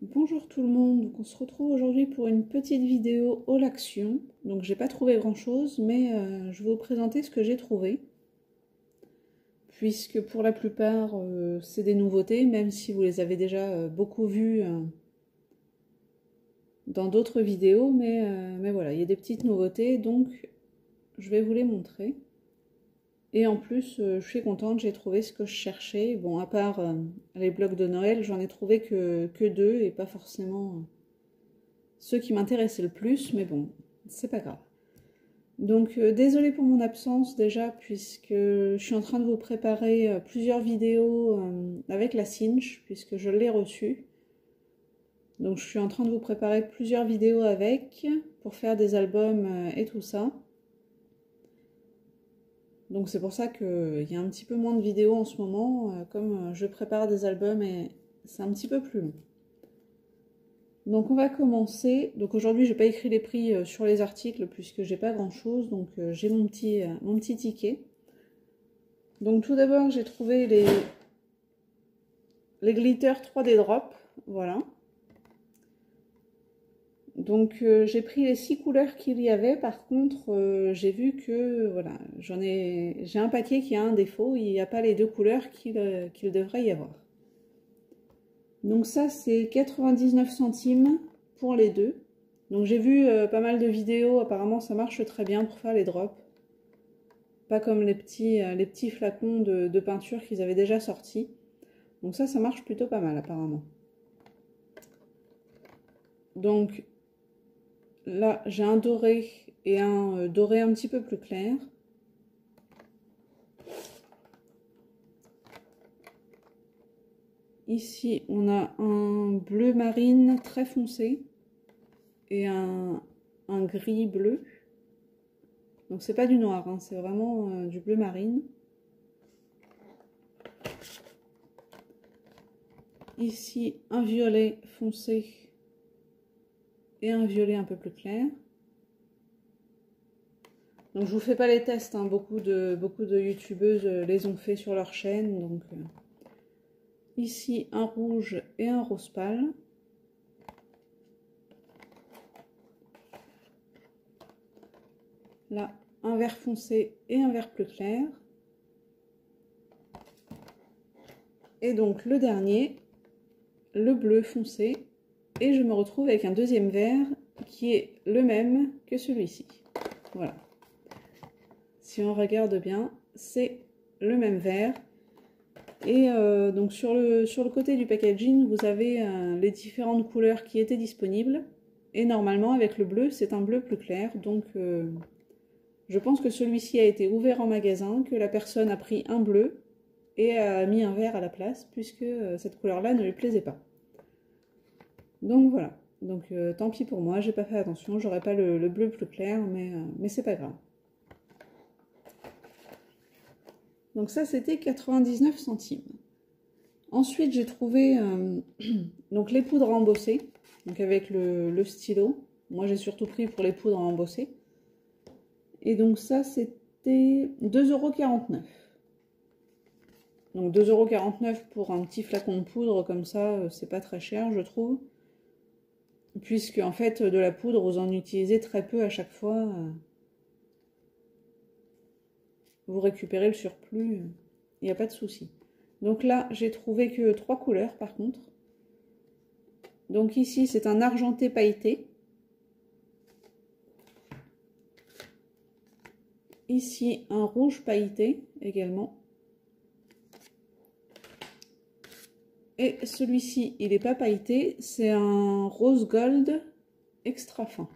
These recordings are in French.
Bonjour tout le monde, donc on se retrouve aujourd'hui pour une petite vidéo haul action. Donc j'ai pas trouvé grand chose, mais je vais vous présenter ce que j'ai trouvé. Puisque pour la plupart c'est des nouveautés, même si vous les avez déjà beaucoup vues dans d'autres vidéos, mais voilà, il y a des petites nouveautés, donc je vais vous les montrer. Et en plus, je suis contente, j'ai trouvé ce que je cherchais. Bon, à part les blocs de Noël, j'en ai trouvé que deux et pas forcément ceux qui m'intéressaient le plus, mais bon, c'est pas grave. Donc, désolée pour mon absence déjà, puisque je suis en train de vous préparer plusieurs vidéos avec la Cinch, puisque je l'ai reçue. Donc, je suis en train de vous préparer plusieurs vidéos avec, pour faire des albums et tout ça. Donc c'est pour ça qu'il y a un petit peu moins de vidéos en ce moment, comme je prépare des albums et c'est un petit peu plus long. Donc on va commencer. Donc aujourd'hui j'ai pas écrit les prix sur les articles puisque j'ai pas grand chose, donc j'ai mon petit ticket. Donc tout d'abord j'ai trouvé les glitter 3D drop, voilà. Donc j'ai pris les 6 couleurs qu'il y avait. Par contre j'ai vu que voilà, j'ai un paquet qui a un défaut, il n'y a pas les deux couleurs qu'il devrait y avoir. Donc ça c'est 99 centimes pour les deux. Donc j'ai vu pas mal de vidéos, apparemment ça marche très bien pour faire les drops. Pas comme les petits flacons de peinture qu'ils avaient déjà sortis. Donc ça marche plutôt pas mal apparemment. Donc là, j'ai un doré et un doré un petit peu plus clair. Ici, on a un bleu marine très foncé et un gris bleu. Donc c'est pas du noir, hein, c'est vraiment du bleu marine. Ici, un violet foncé et un violet un peu plus clair. Donc je vous fais pas les tests, hein. Beaucoup de youtubeuses les ont fait sur leur chaîne. Donc ici un rouge et un rose pâle. Là un vert foncé et un vert plus clair. Et donc le dernier, le bleu foncé. Et je me retrouve avec un deuxième vert qui est le même que celui-ci. Voilà. Si on regarde bien, c'est le même vert. Et donc sur le côté du packaging, vous avez les différentes couleurs qui étaient disponibles. Et normalement, avec le bleu, c'est un bleu plus clair. Donc je pense que celui-ci a été ouvert en magasin, que la personne a pris un bleu et a mis un vert à la place, puisque cette couleur-là ne lui plaisait pas. Donc voilà. Donc tant pis pour moi, j'ai pas fait attention, j'aurais pas le bleu plus clair, mais c'est pas grave. Donc ça, c'était 99 centimes. Ensuite, j'ai trouvé donc les poudres à embosser, donc avec le stylo. Moi, j'ai surtout pris pour les poudres à embosser. Et donc ça, c'était 2,49 €. Donc 2,49 € pour un petit flacon de poudre comme ça, c'est pas très cher, je trouve. Puisque en fait, de la poudre, vous en utilisez très peu à chaque fois. Vous récupérez le surplus, il n'y a pas de souci. Donc là, j'ai trouvé que 3 couleurs par contre. Donc ici, c'est un argenté pailleté. Ici, un rouge pailleté également. Et celui-ci, il n'est pas pailleté, c'est un rose gold extra fin,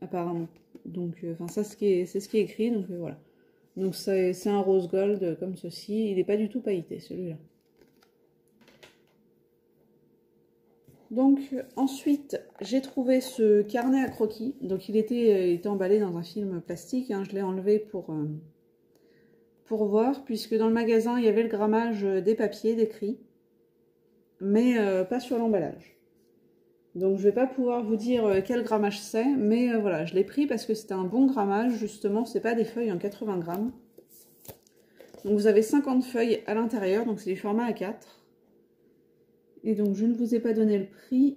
apparemment. Donc, enfin, ça, c'est ce qui est écrit, donc voilà. Donc c'est un rose gold comme ceci, il n'est pas du tout pailleté celui-là. Donc ensuite j'ai trouvé ce carnet à croquis, donc il était emballé dans un film plastique, hein. Je l'ai enlevé pour voir, puisque dans le magasin il y avait le grammage des papiers décrits, mais pas sur l'emballage. Donc je vais pas pouvoir vous dire quel grammage c'est, mais voilà, je l'ai pris parce que c'était un bon grammage, justement, c'est pas des feuilles en 80 grammes. Donc vous avez 50 feuilles à l'intérieur, donc c'est du format A4. Et donc, je ne vous ai pas donné le prix.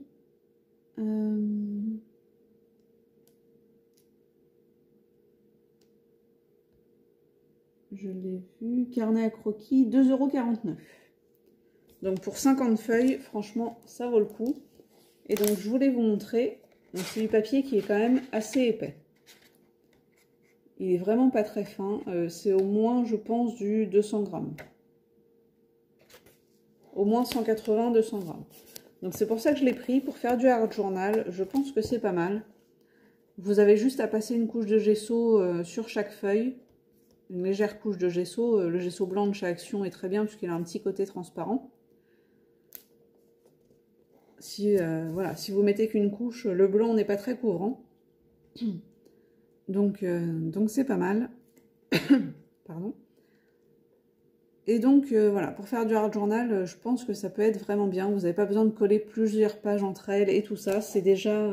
Je l'ai vu, carnet à croquis, 2,49 €. Donc pour 50 feuilles, franchement, ça vaut le coup. Et donc je voulais vous montrer, c'est du papier qui est quand même assez épais. Il est vraiment pas très fin, c'est au moins, je pense, du 200 grammes. Au moins 180-200 grammes. Donc c'est pour ça que je l'ai pris, pour faire du art journal, je pense que c'est pas mal. Vous avez juste à passer une couche de gesso sur chaque feuille. Une légère couche de gesso. Le gesso blanc de chez Action est très bien puisqu'il a un petit côté transparent. Voilà, si vous mettez qu'une couche, le blanc n'est pas très couvrant. Donc c'est pas mal. Pardon. Et donc voilà, pour faire du art journal, je pense que ça peut être vraiment bien. Vous n'avez pas besoin de coller plusieurs pages entre elles et tout ça. C'est déjà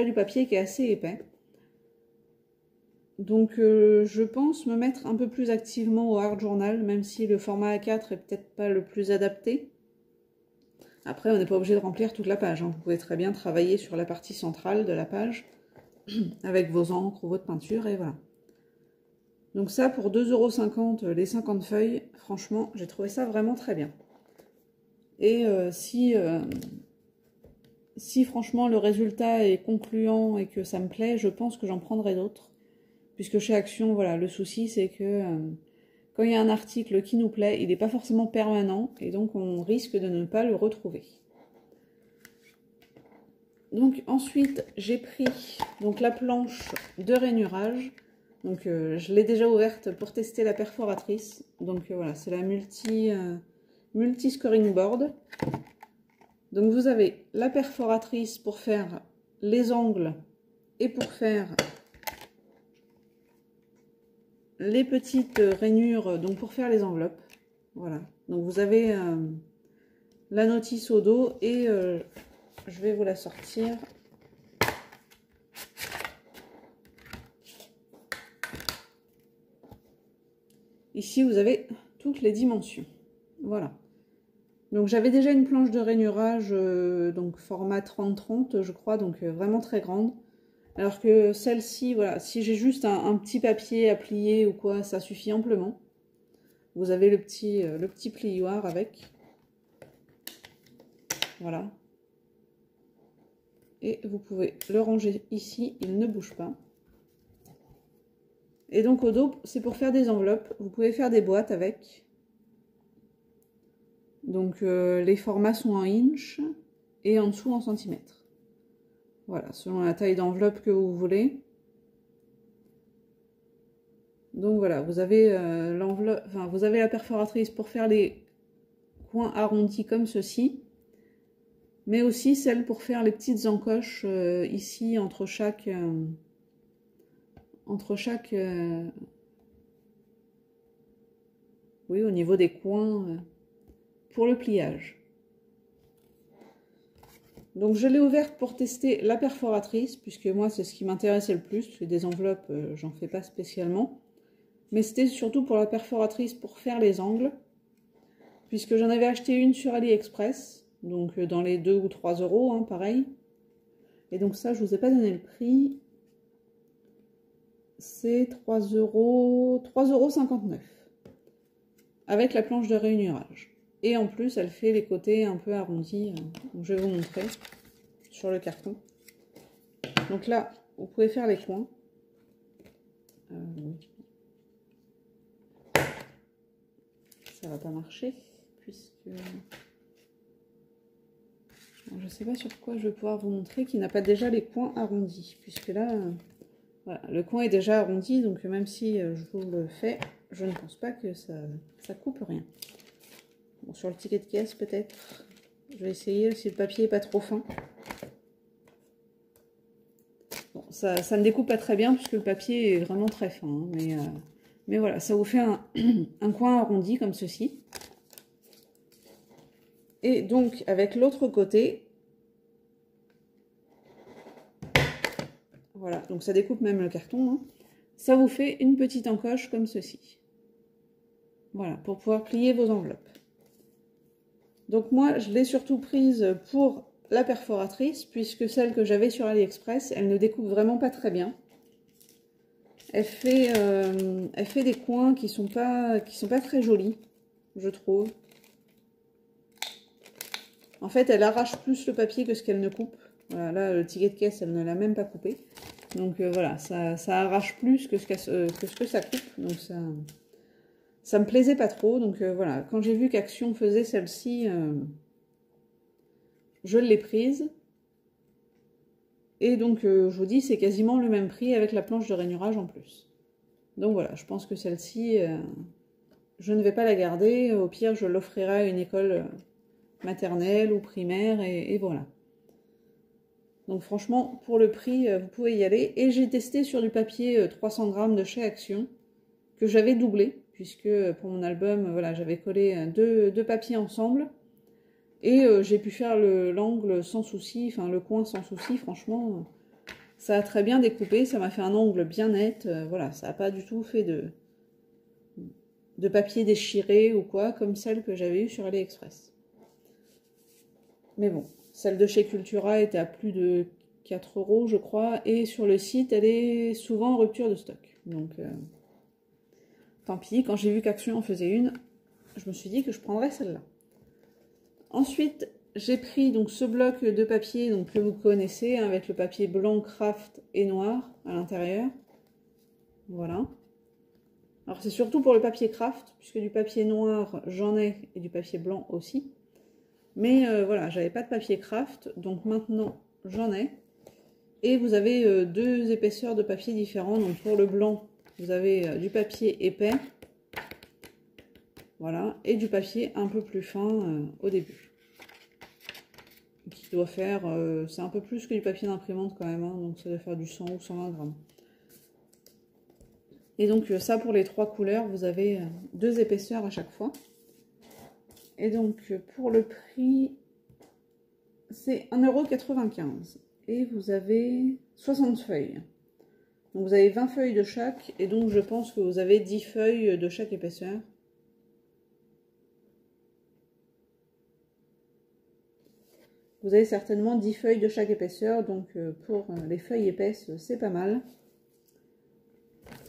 du papier qui est assez épais. Donc je pense me mettre un peu plus activement au art journal, même si le format A4 est peut-être pas le plus adapté. Après, on n'est pas obligé de remplir toute la page, hein. Vous pouvez très bien travailler sur la partie centrale de la page, avec vos encres ou votre peinture, et voilà. Donc ça, pour 2,50 € les 50 feuilles, franchement, j'ai trouvé ça vraiment très bien. Et si franchement le résultat est concluant et que ça me plaît, je pense que j'en prendrai d'autres. Puisque chez Action, voilà, le souci c'est que quand il y a un article qui nous plaît, il n'est pas forcément permanent et donc on risque de ne pas le retrouver. Donc ensuite, j'ai pris donc, la planche de rainurage. Donc je l'ai déjà ouverte pour tester la perforatrice. Donc voilà, c'est la multi scoring board. Donc vous avez la perforatrice pour faire les angles et pour faire les petites rainures, donc pour faire les enveloppes. Voilà, donc vous avez la notice au dos et je vais vous la sortir. Ici vous avez toutes les dimensions. Voilà. Donc j'avais déjà une planche de rainurage, donc format 30-30 je crois, donc vraiment très grande. Alors que celle-ci, voilà, si j'ai juste un petit papier à plier ou quoi, ça suffit amplement. Vous avez le petit plioir avec. Voilà. Et vous pouvez le ranger ici, il ne bouge pas. Et donc au dos, c'est pour faire des enveloppes. Vous pouvez faire des boîtes avec. Donc les formats sont en inch et en dessous en centimètres. Voilà, selon la taille d'enveloppe que vous voulez. Donc voilà, vous avez l'enveloppe, enfin vous avez la perforatrice pour faire les coins arrondis comme ceci, mais aussi celle pour faire les petites encoches ici entre chaque oui, au niveau des coins pour le pliage. Donc je l'ai ouverte pour tester la perforatrice, puisque moi c'est ce qui m'intéressait le plus. Des enveloppes, j'en fais pas spécialement. Mais c'était surtout pour la perforatrice pour faire les angles. Puisque j'en avais acheté une sur AliExpress. Donc dans les 2 ou 3 €, hein, pareil. Et donc ça, je vous ai pas donné le prix. C'est 3,59 €. Avec la planche de rainurage. Et en plus, elle fait les côtés un peu arrondis. Donc je vais vous montrer sur le carton. Donc là, vous pouvez faire les coins. Ça va pas marcher, puisque... Je ne sais pas sur quoi je vais pouvoir vous montrer qui n'a pas déjà les coins arrondis. Puisque là, voilà, le coin est déjà arrondi. Donc même si je vous le fais, je ne pense pas que ça coupe rien. Bon, sur le ticket de caisse peut-être. Je vais essayer si le papier n'est pas trop fin. Bon, ça ne découpe pas très bien puisque le papier est vraiment très fin. Hein, mais voilà, ça vous fait un coin arrondi comme ceci. Et donc avec l'autre côté, voilà, donc ça découpe même le carton. Hein, ça vous fait une petite encoche comme ceci. Voilà, pour pouvoir plier vos enveloppes. Donc moi, je l'ai surtout prise pour la perforatrice, puisque celle que j'avais sur AliExpress, elle ne découpe vraiment pas très bien. Elle fait des coins qui sont pas très jolis, je trouve. En fait, elle arrache plus le papier que ce qu'elle ne coupe. Voilà, là, le ticket de caisse, elle ne l'a même pas coupé. Donc voilà, ça arrache plus que ce que ça coupe. Donc ça me plaisait pas trop. Donc voilà, quand j'ai vu qu'Action faisait celle-ci, je l'ai prise. Et donc, je vous dis, c'est quasiment le même prix avec la planche de rainurage en plus. Donc voilà, je pense que celle-ci, je ne vais pas la garder. Au pire, je l'offrirai à une école maternelle ou primaire, et voilà. Donc franchement, pour le prix, vous pouvez y aller. Et j'ai testé sur du papier 300 grammes de chez Action, que j'avais doublé, puisque pour mon album, voilà, j'avais collé deux papiers ensemble. Et j'ai pu faire l'angle sans souci, enfin le coin sans souci, franchement, ça a très bien découpé, ça m'a fait un angle bien net, voilà, ça n'a pas du tout fait de papier déchiré ou quoi, comme celle que j'avais eue sur AliExpress. Mais bon, celle de chez Cultura était à plus de 4 €, je crois, et sur le site, elle est souvent en rupture de stock. Donc, tant pis, quand j'ai vu qu'Action en faisait une, je me suis dit que je prendrais celle-là. Ensuite, j'ai pris donc ce bloc de papier donc, que vous connaissez, hein, avec le papier blanc, craft et noir à l'intérieur. Voilà. Alors c'est surtout pour le papier craft, puisque du papier noir j'en ai et du papier blanc aussi. Mais voilà, j'avais pas de papier craft, donc maintenant j'en ai. Et vous avez deux épaisseurs de papier différents. Donc pour le blanc, vous avez du papier épais. Voilà, et du papier un peu plus fin au début. Qui doit faire, c'est un peu plus que du papier d'imprimante quand même, hein, donc ça doit faire du 100 ou 120 grammes. Et donc ça pour les trois couleurs, vous avez deux épaisseurs à chaque fois. Et donc pour le prix, c'est 1,95 €. Et vous avez 60 feuilles. Donc vous avez 20 feuilles de chaque, et donc je pense que vous avez 10 feuilles de chaque épaisseur. Vous avez certainement 10 feuilles de chaque épaisseur, donc pour les feuilles épaisses, c'est pas mal.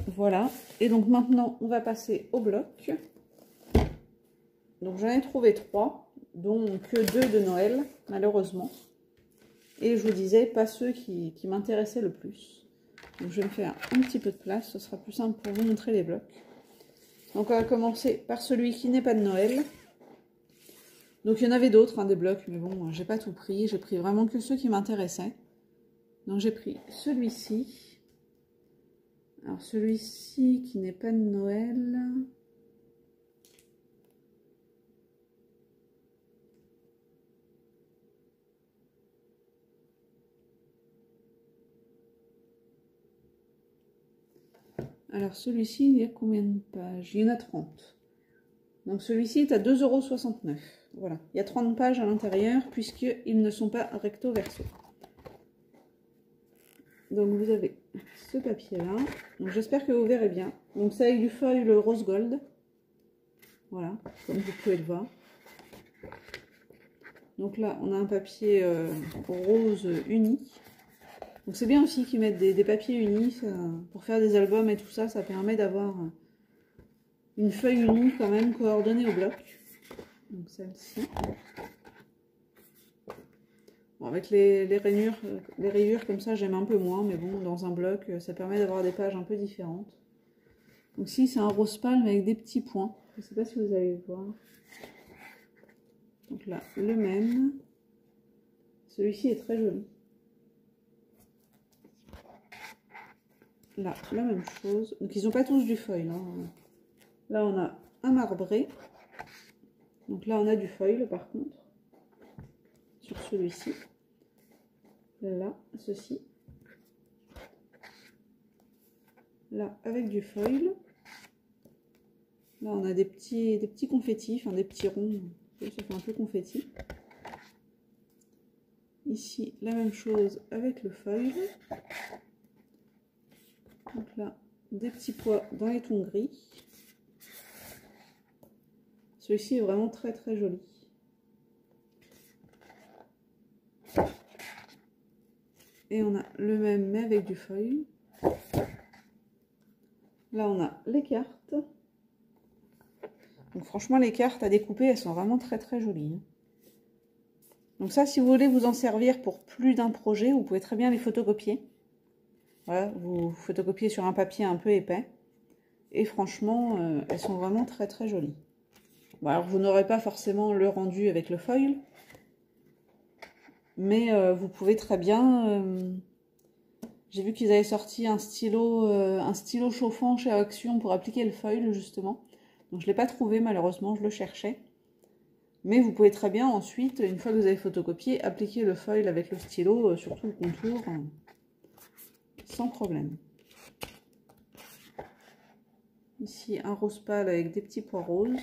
Voilà, et donc maintenant, on va passer au bloc. Donc j'en ai trouvé 3, dont que 2 de Noël, malheureusement. Et je vous disais, pas ceux qui m'intéressaient le plus. Donc je vais me faire un petit peu de place, ce sera plus simple pour vous montrer les blocs. Donc on va commencer par celui qui n'est pas de Noël. Donc il y en avait d'autres, hein, des blocs, mais bon, j'ai pas tout pris. J'ai pris vraiment que ceux qui m'intéressaient. Donc j'ai pris celui-ci. Alors celui-ci qui n'est pas de Noël. Alors celui-ci, il y a combien de pages? Il y en a 30. Donc celui-ci est à 2,69 €. Voilà, il y a 30 pages à l'intérieur puisqu'ils ne sont pas recto verso. Donc vous avez ce papier-là. Donc j'espère que vous verrez bien. Donc c'est avec du foil rose gold. Voilà, comme vous pouvez le voir. Donc là, on a un papier rose uni. Donc c'est bien aussi qu'ils mettent des papiers unis pour faire des albums et tout ça. Ça permet d'avoir une feuille unie quand même coordonnée au bloc. Donc celle-ci. Bon, avec les rayures comme ça, j'aime un peu moins. Mais bon, dans un bloc, ça permet d'avoir des pages un peu différentes. Donc ici, c'est un rose palme avec des petits points. Je ne sais pas si vous allez le voir. Donc là, le même. Celui-ci est très joli. Là, la même chose. Donc ils n'ont pas tous du foil. Hein. Là, on a un marbré. Donc là, on a du foil par contre. Sur celui-ci. Là, ceci. Là, avec du foil. Là, on a des petits confettis, enfin des petits ronds. Ça fait un peu confetti. Ici, la même chose avec le foil. Donc là, des petits pois dans les tons gris. Celui-ci est vraiment très très joli. Et on a le même mais avec du foil. Là on a les cartes. Donc franchement les cartes à découper, elles sont vraiment très très jolies. Donc ça, si vous voulez vous en servir pour plus d'un projet, vous pouvez très bien les photocopier. Voilà, vous photocopiez sur un papier un peu épais. Et franchement, elles sont vraiment très très jolies. Bon, alors vous n'aurez pas forcément le rendu avec le foil. Mais vous pouvez très bien... j'ai vu qu'ils avaient sorti un stylo chauffant chez Action pour appliquer le foil, justement. Donc je ne l'ai pas trouvé, malheureusement, je le cherchais. Mais vous pouvez très bien ensuite, une fois que vous avez photocopié, appliquer le foil avec le stylo sur tout le contour, sans problème. Ici, un rose pâle avec des petits pois roses.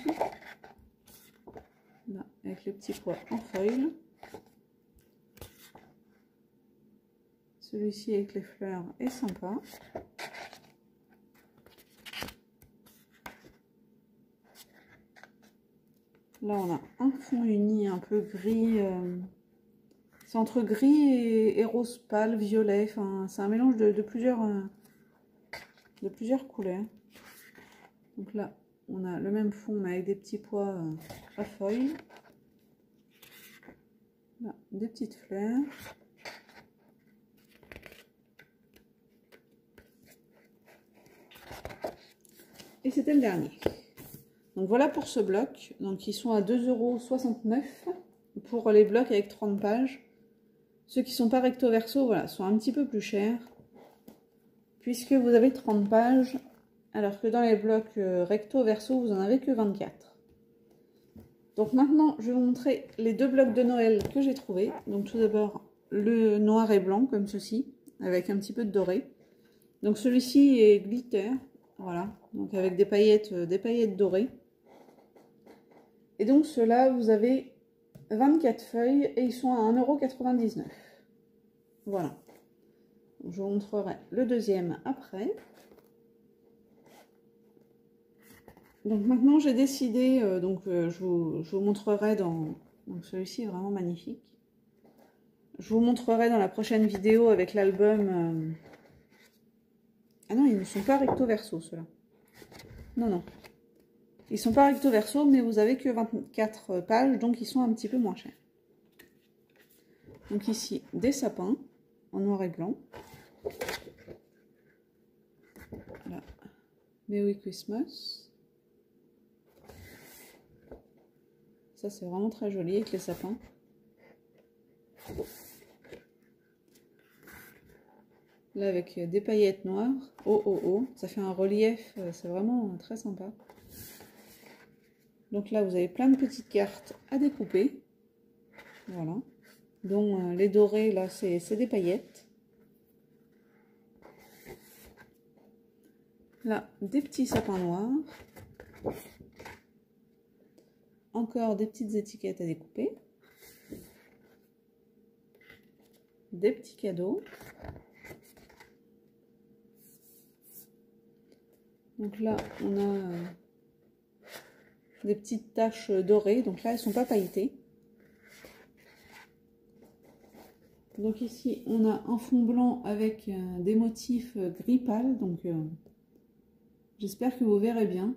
Là, avec les petits pois en foil. Celui-ci avec les fleurs est sympa. Là, on a un fond uni un peu gris. C'est entre gris et rose pâle, violet. Enfin, c'est un mélange de plusieurs couleurs. Donc là, on a le même fond, mais avec des petits pois à foil. Là, des petites fleurs. Et c'était le dernier. Donc voilà pour ce bloc. Donc ils sont à 2,69 € pour les blocs avec 30 pages. Ceux qui sont pas recto verso, voilà, sont un petit peu plus chers. Puisque vous avez 30 pages, alors que dans les blocs recto verso, vous en avez que 24. Donc maintenant, je vais vous montrer les deux blocs de Noël que j'ai trouvés. Donc tout d'abord, le noir et blanc, comme ceci, avec un petit peu de doré. Donc celui-ci est glitter, voilà, donc avec des paillettes dorées. Et donc ceux-là, vous avez 24 feuilles et ils sont à 1,99 €. Voilà. Donc, je vous montrerai le deuxième après. Donc maintenant j'ai décidé, je vous montrerai dans... Donc celui-ci est vraiment magnifique. Je vous montrerai dans la prochaine vidéo avec l'album... Ah non, ils ne sont pas recto verso ceux-là. Non, non. Ils sont pas recto verso, mais vous avez que 24 pages, donc ils sont un petit peu moins chers. Donc ici, des sapins en noir et blanc. Voilà. Merry Christmas. Ça, c'est vraiment très joli avec les sapins. Là, avec des paillettes noires. Oh, oh, oh. Ça fait un relief. C'est vraiment très sympa. Donc là, vous avez plein de petites cartes à découper. Voilà. Dont les dorés, là, c'est des paillettes. Là, des petits sapins noirs. Encore des petites étiquettes à découper. Des petits cadeaux. Donc là, on a des petites taches dorées. Donc là, elles ne sont pas pailletées. Donc ici, on a un fond blanc avec des motifs gris pâle. Donc j'espère que vous verrez bien.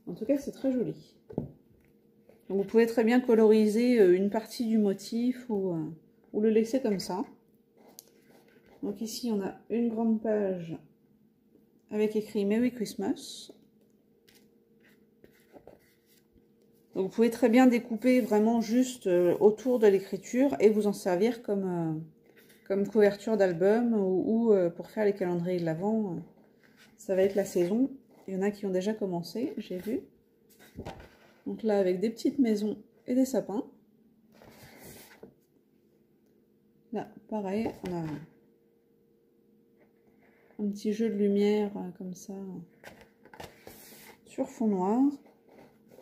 En tout cas, c'est très joli. Donc, vous pouvez très bien coloriser une partie du motif ou le laisser comme ça. Donc ici, on a une grande page avec écrit Merry Christmas. Donc vous pouvez très bien découper vraiment juste autour de l'écriture et vous en servir comme couverture d'album ou pour faire les calendriers de l'Avent. Ça va être la saison. Il y en a qui ont déjà commencé, j'ai vu. Donc là, avec des petites maisons et des sapins. Là, pareil, on a un petit jeu de lumière comme ça sur fond noir.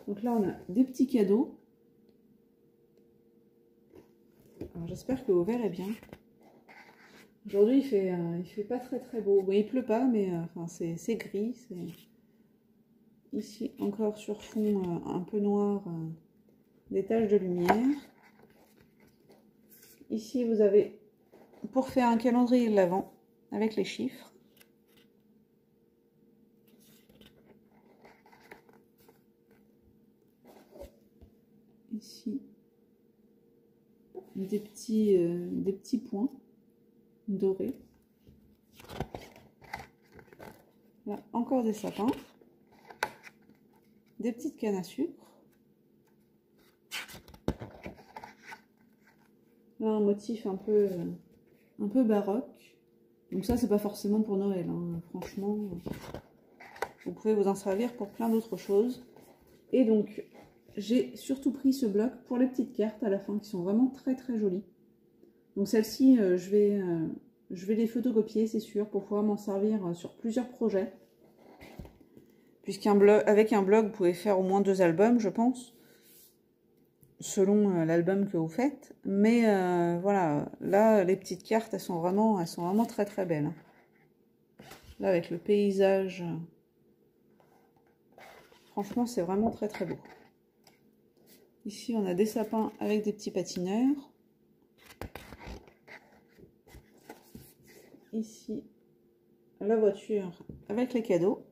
Donc là, on a des petits cadeaux. Alors j'espère que vous verrez bien. Aujourd'hui, il fait pas très très beau. Bon, il pleut pas, mais enfin, c'est gris. Ici, encore sur fond un peu noir, des taches de lumière. ici vous avez, pour faire un calendrier de l'Avent avec les chiffres. Ici, des petits points dorés. Là, encore des sapins. Des petites cannes à sucre. Là, un motif un peu baroque. Donc ça, c'est pas forcément pour Noël, hein. Franchement, vous pouvez vous en servir pour plein d'autres choses. Et donc, j'ai surtout pris ce bloc pour les petites cartes à la fin, qui sont vraiment très très jolies. Donc celles-ci, je vais les photocopier, c'est sûr, pour pouvoir m'en servir sur plusieurs projets. Puisqu'avec un blog, vous pouvez faire au moins 2 albums, je pense, selon l'album que vous faites. Mais voilà, là, les petites cartes, elles sont vraiment très très belles. Là, avec le paysage, franchement, c'est vraiment très très beau. Ici, on a des sapins avec des petits patineurs. Ici, la voiture avec les cadeaux.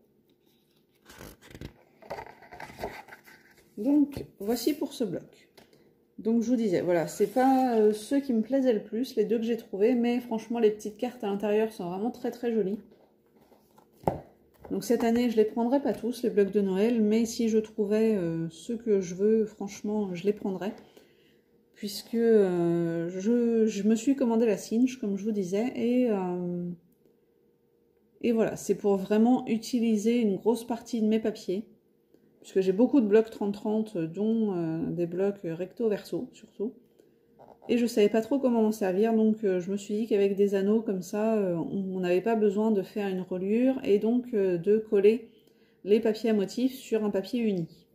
Donc, voici pour ce bloc. Donc, je vous disais, voilà, c'est pas ceux qui me plaisaient le plus, les 2 que j'ai trouvés, mais franchement, les petites cartes à l'intérieur sont vraiment très très jolies. Donc, cette année, je les prendrai pas tous, les blocs de Noël, mais si je trouvais ceux que je veux, franchement, je les prendrais. Puisque je me suis commandé la Cinch, comme je vous disais, et voilà, c'est pour vraiment utiliser une grosse partie de mes papiers. Puisque j'ai beaucoup de blocs 30-30, dont des blocs recto-verso, surtout. Et je ne savais pas trop comment m'en servir, donc je me suis dit qu'avec des anneaux comme ça, on n'avait pas besoin de faire une reliure, et donc de coller les papiers à motifs sur un papier uni.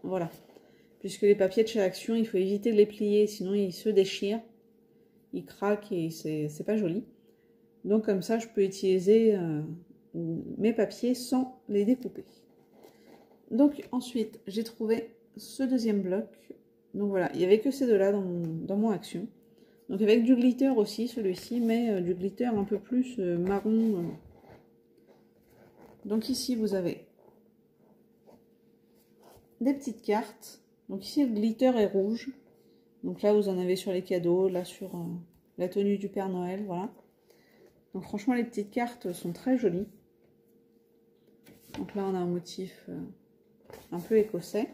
Voilà. Puisque les papiers de chez Action, il faut éviter de les plier, sinon ils se déchirent, ils craquent, et c'est pas joli. Donc comme ça, je peux utiliser mes papiers sans les découper. Donc ensuite, j'ai trouvé ce deuxième bloc. Donc voilà, il n'y avait que ces 2-là dans mon Action. Donc avec du glitter aussi, celui-ci, mais du glitter un peu plus marron. Donc ici, vous avez des petites cartes. Donc ici, le glitter est rouge. Donc là, vous en avez sur les cadeaux, là sur la tenue du Père Noël, voilà. Donc franchement, les petites cartes sont très jolies. Donc là, on a un motif un peu écossais.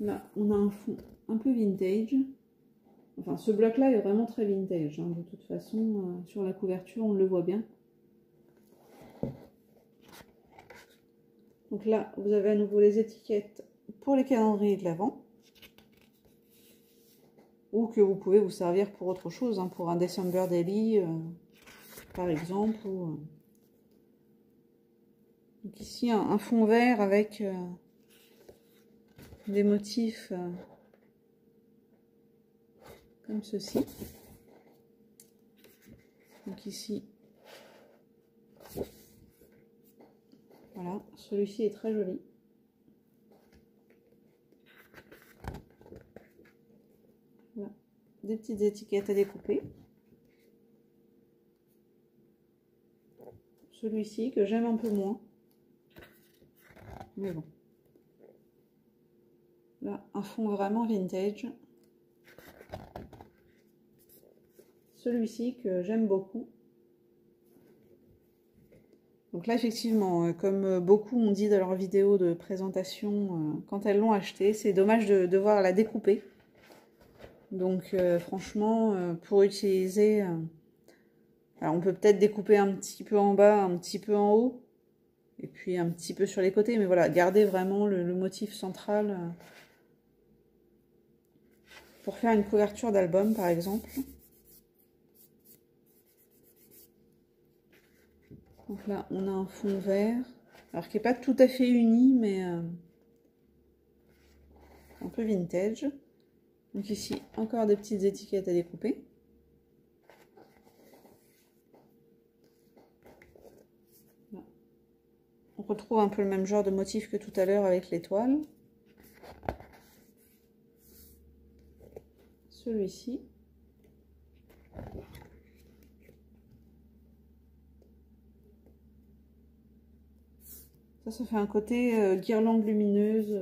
Là, on a un fond un peu vintage. Enfin, ce bloc-là est vraiment très vintage. Hein. De toute façon, sur la couverture, on le voit bien. Donc là, vous avez à nouveau les étiquettes pour les calendriers de l'Avent. Ou que vous pouvez vous servir pour autre chose, hein, pour un December Daily, par exemple. Donc ici, un fond vert avec des motifs comme ceci. Donc ici, voilà, celui-ci est très joli. Voilà, des petites étiquettes à découper. Celui-ci que j'aime un peu moins. Mais bon. Là, un fond vraiment vintage. Celui-ci que j'aime beaucoup. Donc là, effectivement, comme beaucoup ont dit dans leur vidéo de présentation quand elles l'ont acheté, c'est dommage de devoir la découper. Donc franchement, pour utiliser... alors on peut peut-être découper un petit peu en bas, un petit peu en haut, et puis un petit peu sur les côtés, mais voilà, garder vraiment le motif central pour faire une couverture d'album, par exemple. Donc là, on a un fond vert, alors qui n'est pas tout à fait uni, mais un peu vintage. Donc ici, encore des petites étiquettes à découper. Là. On retrouve un peu le même genre de motif que tout à l'heure avec l'étoile. celui-ci. Ça fait un côté guirlande lumineuse,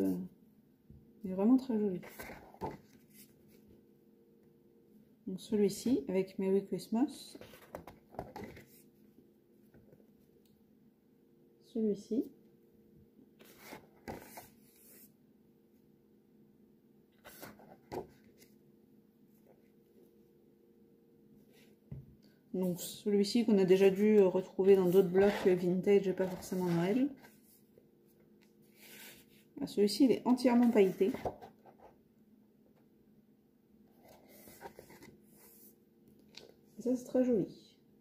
mais vraiment très joli. Donc celui-ci avec Merry Christmas. Celui-ci. Donc celui-ci qu'on a déjà dû retrouver dans d'autres blocs vintage et pas forcément Noël. Celui-ci il est entièrement pailleté. Et ça c'est très joli.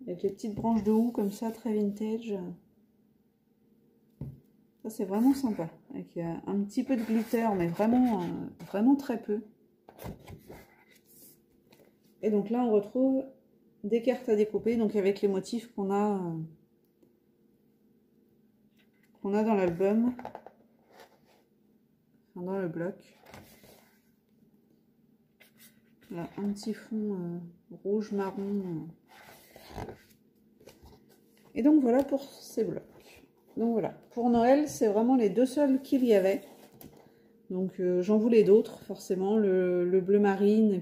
Avec les petites branches de houx comme ça, très vintage. Ça c'est vraiment sympa. Avec un petit peu de glitter, mais vraiment, vraiment très peu. Et donc là on retrouve des cartes à découper, donc avec les motifs qu'on a dans l'album, enfin dans le bloc. Là, un petit fond rouge marron. Et donc voilà pour ces blocs. Donc voilà, pour Noël, c'est vraiment les deux seuls qu'il y avait. Donc j'en voulais d'autres, forcément, le bleu marine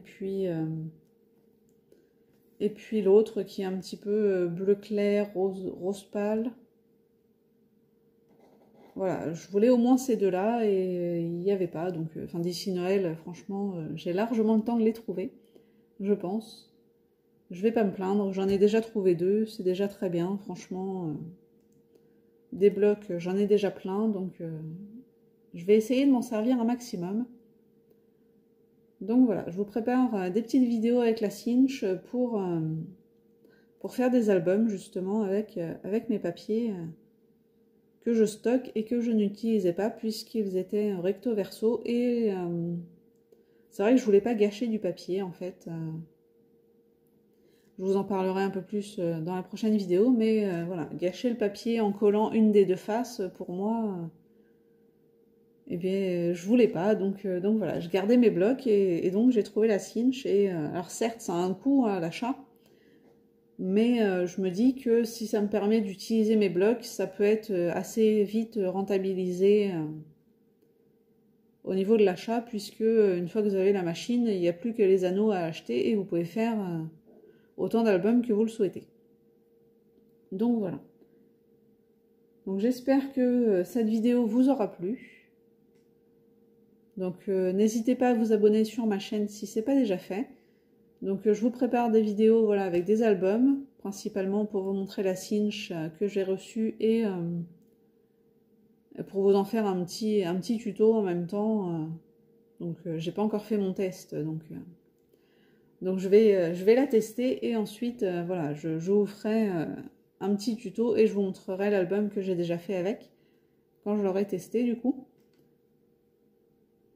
et puis l'autre qui est un petit peu bleu clair, rose pâle. Voilà, je voulais au moins ces deux-là et il n'y avait pas. Donc, enfin, d'ici Noël, franchement, j'ai largement le temps de les trouver, je pense. Je vais pas me plaindre, j'en ai déjà trouvé deux, c'est déjà très bien, franchement. Des blocs, j'en ai déjà plein, donc je vais essayer de m'en servir un maximum. Donc voilà, je vous prépare des petites vidéos avec la cinch pour faire des albums justement avec mes papiers que je stocke et que je n'utilisais pas puisqu'ils étaient recto verso. Et c'est vrai que je voulais pas gâcher du papier en fait. Je vous en parlerai un peu plus dans la prochaine vidéo, mais voilà, gâcher le papier en collant une des deux faces, pour moi, eh bien, je voulais pas, donc voilà, je gardais mes blocs et donc j'ai trouvé la cinch. Et alors certes, ça a un coût à l'achat, mais je me dis que si ça me permet d'utiliser mes blocs, ça peut être assez vite rentabilisé au niveau de l'achat, puisque une fois que vous avez la machine, il n'y a plus que les anneaux à acheter et vous pouvez faire autant d'albums que vous le souhaitez. Donc voilà. Donc j'espère que cette vidéo vous aura plu. Donc n'hésitez pas à vous abonner sur ma chaîne si ce n'est pas déjà fait. Donc je vous prépare des vidéos voilà, avec des albums, principalement pour vous montrer la cinch que j'ai reçue et pour vous en faire un petit tuto en même temps. Donc j'ai pas encore fait mon test, donc je vais la tester et ensuite voilà, je vous ferai un petit tuto et je vous montrerai l'album que j'ai déjà fait avec, quand je l'aurai testé du coup.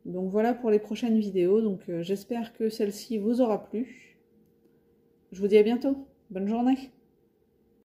Donc voilà pour les prochaines vidéos, donc j'espère que celle-ci vous aura plu. Je vous dis à bientôt, bonne journée.